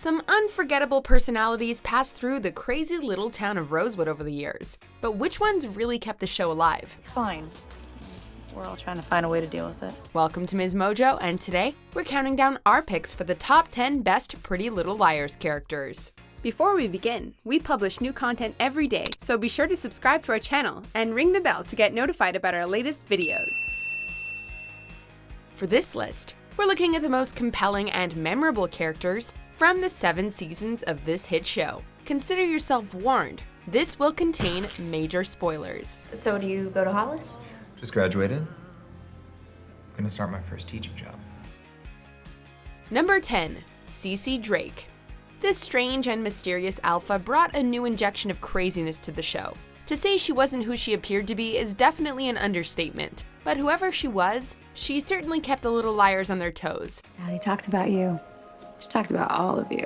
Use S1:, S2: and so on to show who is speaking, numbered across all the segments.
S1: Some unforgettable personalities passed through the crazy little town of Rosewood over the years, but which ones really kept the show alive?
S2: It's fine. We're all trying to find a way to deal with it.
S1: Welcome to MsMojo, and today we're counting down our picks for the top 10 best Pretty Little Liars characters. Before we begin, we publish new content every day, so be sure to subscribe to our channel and ring the bell to get notified about our latest videos. For this list, we're looking at the most compelling and memorable characters from the 7 seasons of this hit show. Consider yourself warned, this will contain major spoilers.
S2: So do you go to Hollis?
S3: Just graduated. Gonna start my first teaching job.
S1: Number 10, Cece Drake. This strange and mysterious alpha brought a new injection of craziness to the show. To say she wasn't who she appeared to be is definitely an understatement, but whoever she was, she certainly kept the little liars on their toes.
S4: Yeah, they talked about you. She talked about all of you.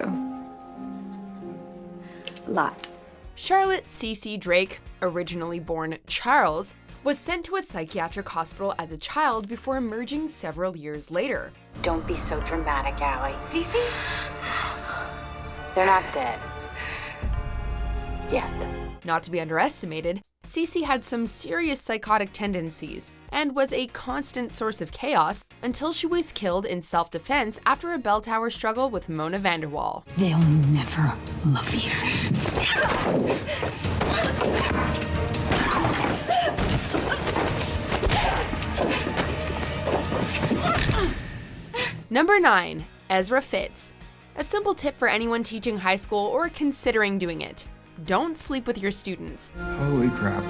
S4: A lot.
S1: Charlotte Cece Drake, originally born Charles, was sent to a psychiatric hospital as a child before emerging several years later.
S5: Don't be so dramatic, Allie. Cece? They're not dead. Yet.
S1: Not to be underestimated, Cece had some serious psychotic tendencies and was a constant source of chaos until she was killed in self-defense after a bell tower struggle with Mona Vanderwaal.
S4: They'll never love you.
S1: Number 9, Ezra Fitz. A simple tip for anyone teaching high school or considering doing it. Don't sleep with your students.
S3: Holy crap.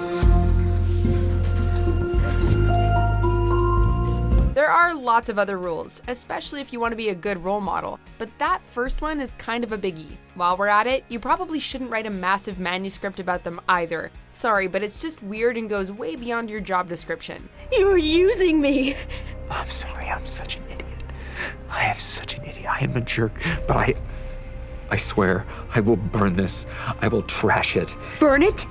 S1: There are lots of other rules, especially if you want to be a good role model, but that first one is kind of a biggie. While we're at it, you probably shouldn't write a massive manuscript about them either. Sorry, but it's just weird and goes way beyond your job description.
S4: You're using me.
S6: I'm sorry, I'm such an idiot. I am such an idiot. I am a jerk, but I swear, I will burn this. I will trash it.
S4: Burn it?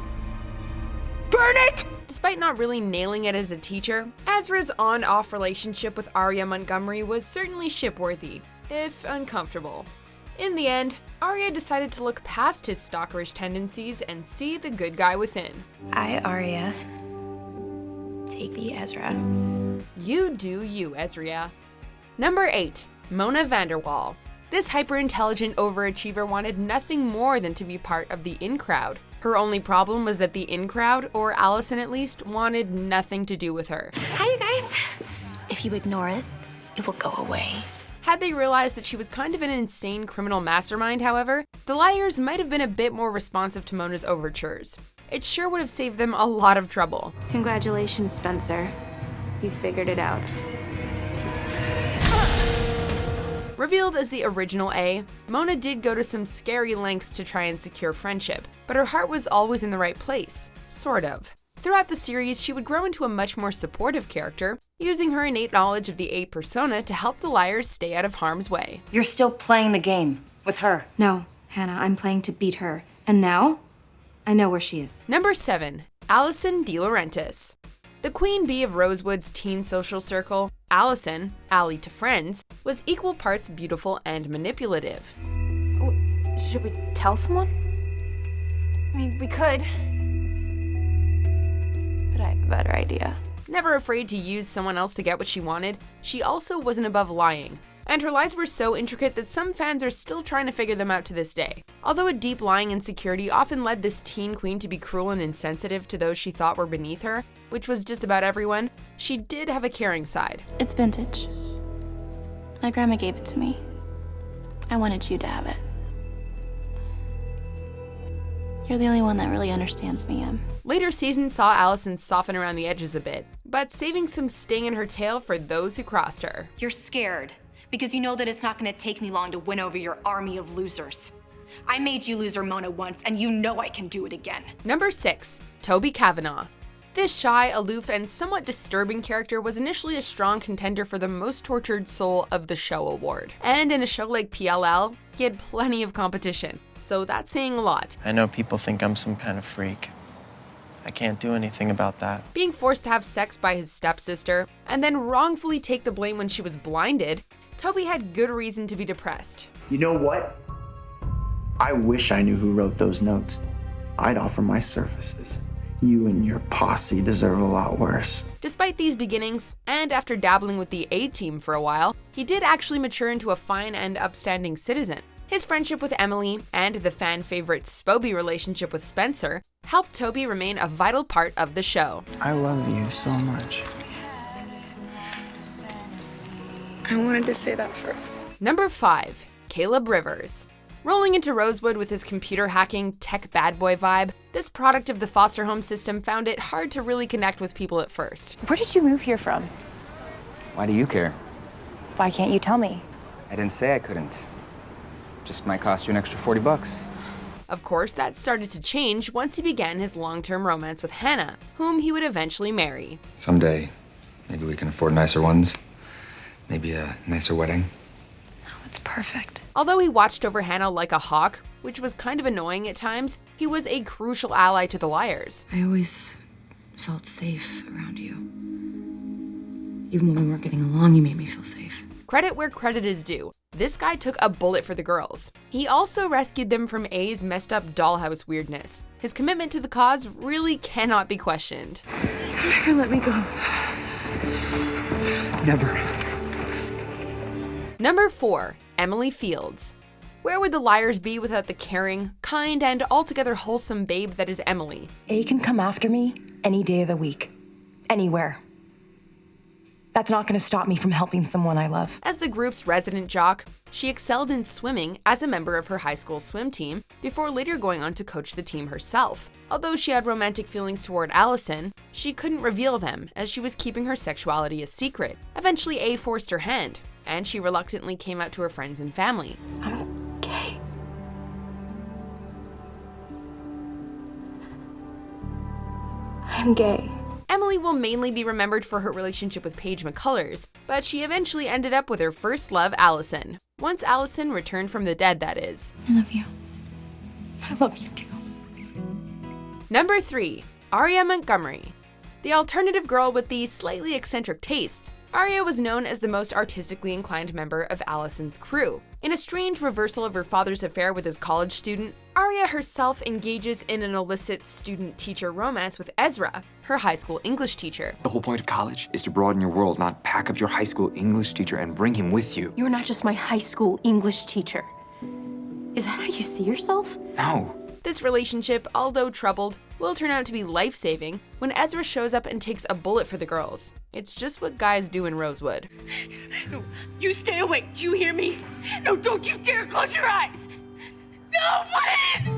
S4: Burn it!
S1: Despite not really nailing it as a teacher, Ezra's on-off relationship with Aria Montgomery was certainly ship-worthy, if uncomfortable. In the end, Aria decided to look past his stalkerish tendencies and see the good guy within.
S2: I, Aria. Take me, Ezra.
S1: You do you, Ezra. Number 8, Mona Vanderwaal. This hyper-intelligent overachiever wanted nothing more than to be part of the in-crowd. Her only problem was that the in-crowd, or Alison at least, wanted nothing to do with her.
S2: Hi, you guys. If you ignore it, it will go away.
S1: Had they realized that she was kind of an insane criminal mastermind, however, the liars might have been a bit more responsive to Mona's overtures. It sure would have saved them a lot of trouble.
S7: Congratulations, Spencer. You figured it out.
S1: Revealed as the original A, Mona did go to some scary lengths to try and secure friendship, but her heart was always in the right place, sort of. Throughout the series, she would grow into a much more supportive character, using her innate knowledge of the A persona to help the liars stay out of harm's way.
S5: You're still playing the game with her.
S7: No, Hannah, I'm playing to beat her. And now, I know where she is.
S1: Number 7, Alison DiLaurentis. The queen bee of Rosewood's teen social circle, Alison, Allie to friends, was equal parts beautiful and manipulative.
S7: Should we tell someone? I mean, we could. But I have a better idea.
S1: Never afraid to use someone else to get what she wanted, she also wasn't above lying. And her lies were so intricate that some fans are still trying to figure them out to this day. Although a deep lying insecurity often led this teen queen to be cruel and insensitive to those she thought were beneath her, which was just about everyone, she did have a caring side.
S7: It's vintage. My grandma gave it to me. I wanted you to have it. You're the only one that really understands me, Em.
S1: Later seasons saw Alison soften around the edges a bit, but saving some sting in her tail for those who crossed her.
S8: You're scared because you know that it's not going to take me long to win over your army of losers. I made you loser Mona once, and you know I can do it again.
S1: Number 6, Toby Cavanaugh. This shy, aloof, and somewhat disturbing character was initially a strong contender for the Most Tortured Soul of the Show award. And in a show like PLL, he had plenty of competition, so that's saying a lot.
S9: I know people think I'm some kind of freak. I can't do anything about that.
S1: Being forced to have sex by his stepsister, and then wrongfully take the blame when she was blinded, Toby had good reason to be depressed.
S10: You know what? I wish I knew who wrote those notes. I'd offer my services. You and your posse deserve a lot worse.
S1: Despite these beginnings, and after dabbling with the A-team for a while, he did actually mature into a fine and upstanding citizen. His friendship with Emily and the fan favorite Spoby relationship with Spencer helped Toby remain a vital part of the show.
S10: I love you so much.
S11: I wanted to say that first.
S1: Number 5, Caleb Rivers. Rolling into Rosewood with his computer hacking, tech bad boy vibe, this product of the foster home system found it hard to really connect with people at first.
S12: Where did you move here from?
S13: Why do you care?
S12: Why can't you tell me?
S13: I didn't say I couldn't. Just might cost you an extra $40.
S1: Of course, that started to change once he began his long-term romance with Hanna, whom he would eventually marry.
S3: Someday, maybe we can afford nicer ones. Maybe a nicer wedding.
S11: Oh, it's perfect.
S1: Although he watched over Hanna like a hawk, which was kind of annoying at times, he was a crucial ally to the Liars.
S14: I always felt safe around you. Even when we weren't getting along, you made me feel safe.
S1: Credit where credit is due. This guy took a bullet for the girls. He also rescued them from A's messed up dollhouse weirdness. His commitment to the cause really cannot be questioned.
S11: Don't ever let me go.
S6: Never.
S1: Number 4, Emily Fields. Where would the Liars be without the caring, kind, and altogether wholesome babe that is Emily?
S12: A can come after me any day of the week. Anywhere. That's not going to stop me from helping someone I love.
S1: As the group's resident jock, she excelled in swimming as a member of her high school swim team before later going on to coach the team herself. Although she had romantic feelings toward Alison, she couldn't reveal them as she was keeping her sexuality a secret. Eventually, A forced her hand, and she reluctantly came out to her friends and family.
S12: I'm gay. I'm gay.
S1: Emily will mainly be remembered for her relationship with Paige McCullers, but she eventually ended up with her first love, Alison. Once Alison returned from the dead, that is.
S12: I love you. I love you too.
S1: Number 3, Aria Montgomery. The alternative girl with the slightly eccentric tastes, Aria was known as the most artistically inclined member of Alison's crew. In a strange reversal of her father's affair with his college student, Aria herself engages in an illicit student-teacher romance with Ezra, her high school English teacher.
S6: The whole point of college is to broaden your world, not pack up your high school English teacher and bring him with you.
S8: You're not just my high school English teacher. Is that how you see yourself?
S6: No.
S1: This relationship, although troubled, will turn out to be life-saving when Ezra shows up and takes a bullet for the girls. It's just what guys do in Rosewood.
S4: No, you stay awake. Do you hear me? No, don't you dare close your eyes. No, please!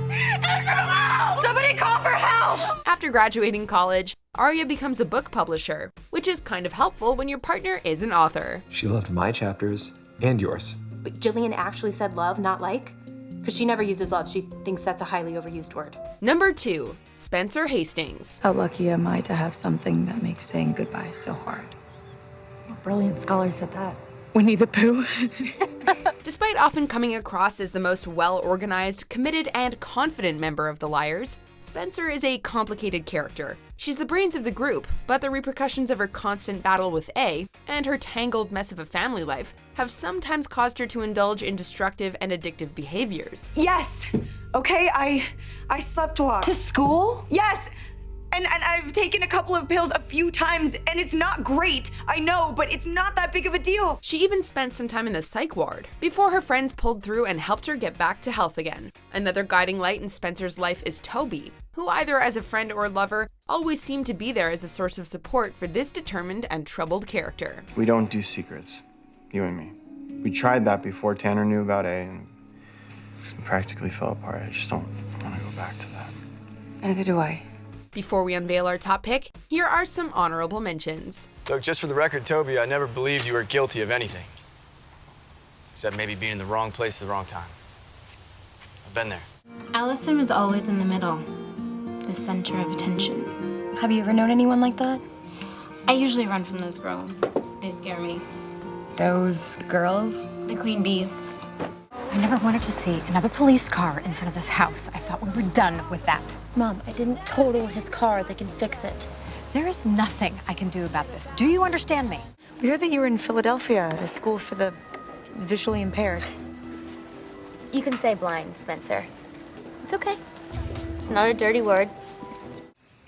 S4: Ezra,
S8: Somebody call for help!
S1: After graduating college, Aria becomes a book publisher, which is kind of helpful when your partner is an author.
S6: She loved my chapters and yours.
S8: Wait, Jillian actually said love, not like? Because she never uses love. She thinks that's a highly overused word.
S1: Number 2, Spencer Hastings.
S14: How lucky am I to have something that makes saying goodbye so hard?
S12: What brilliant scholar said that?
S14: Winnie the Pooh.
S1: Despite often coming across as the most well-organized, committed, and confident member of the Liars, Spencer is a complicated character. She's the brains of the group, but the repercussions of her constant battle with A and her tangled mess of a family life have sometimes caused her to indulge in destructive and addictive behaviors.
S15: Yes! Okay, I slept walk.
S12: To school?
S15: Yes! And I've taken a couple of pills a few times, and it's not great. I know, but it's not that big of a deal.
S1: She even spent some time in the psych ward before her friends pulled through and helped her get back to health again. Another guiding light in Spencer's life is Toby, who either as a friend or lover always seemed to be there as a source of support for this determined and troubled character.
S10: We don't do secrets, you and me. We tried that before Tanner knew about A, and it practically fell apart. I just don't want to go back to that.
S14: Neither do I.
S1: Before we unveil our top pick, here are some honorable mentions.
S16: Look, just for the record, Toby, I never believed you were guilty of anything. Except maybe being in the wrong place at the wrong time. I've been there.
S7: Alison was always in the middle, the center of attention.
S12: Have you ever known anyone like that?
S7: I usually run from those girls. They scare me.
S12: Those girls?
S7: The queen bees.
S5: I never wanted to see another police car in front of this house. I thought we were done with that.
S2: Mom, I didn't total his car. They can fix it.
S5: There is nothing I can do about this. Do you understand me?
S15: We heard that you were in Philadelphia at a school for the visually impaired.
S17: You can say blind, Spencer. It's okay. It's not a dirty word.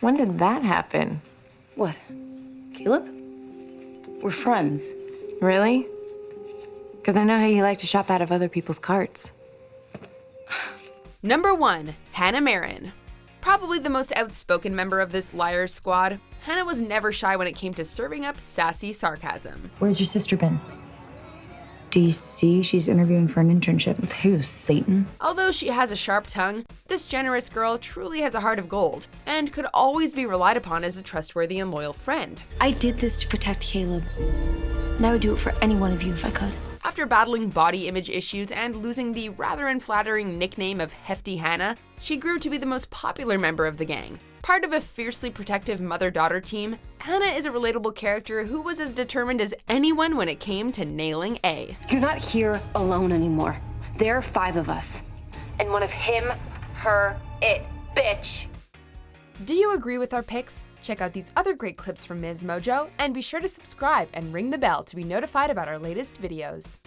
S12: When did that happen?
S14: What? Caleb? We're friends.
S12: Really? Because I know how you like to shop out of other people's carts.
S1: Number 1, Hanna Marin. Probably the most outspoken member of this liars squad, Hanna was never shy when it came to serving up sassy sarcasm.
S18: Where's your sister been? Do you see she's interviewing for an internship? With who, Satan?
S1: Although she has a sharp tongue, this generous girl truly has a heart of gold and could always be relied upon as a trustworthy and loyal friend.
S14: I did this to protect Caleb, and I would do it for any one of you if I could.
S1: After battling body image issues and losing the rather unflattering nickname of Hefty Hanna, she grew to be the most popular member of the gang. Part of a fiercely protective mother-daughter team, Hanna is a relatable character who was as determined as anyone when it came to nailing A.
S14: You're not here alone anymore. There are 5 of us. And one of him, her, it, bitch.
S1: Do you agree with our picks? Check out these other great clips from MsMojo, and be sure to subscribe and ring the bell to be notified about our latest videos.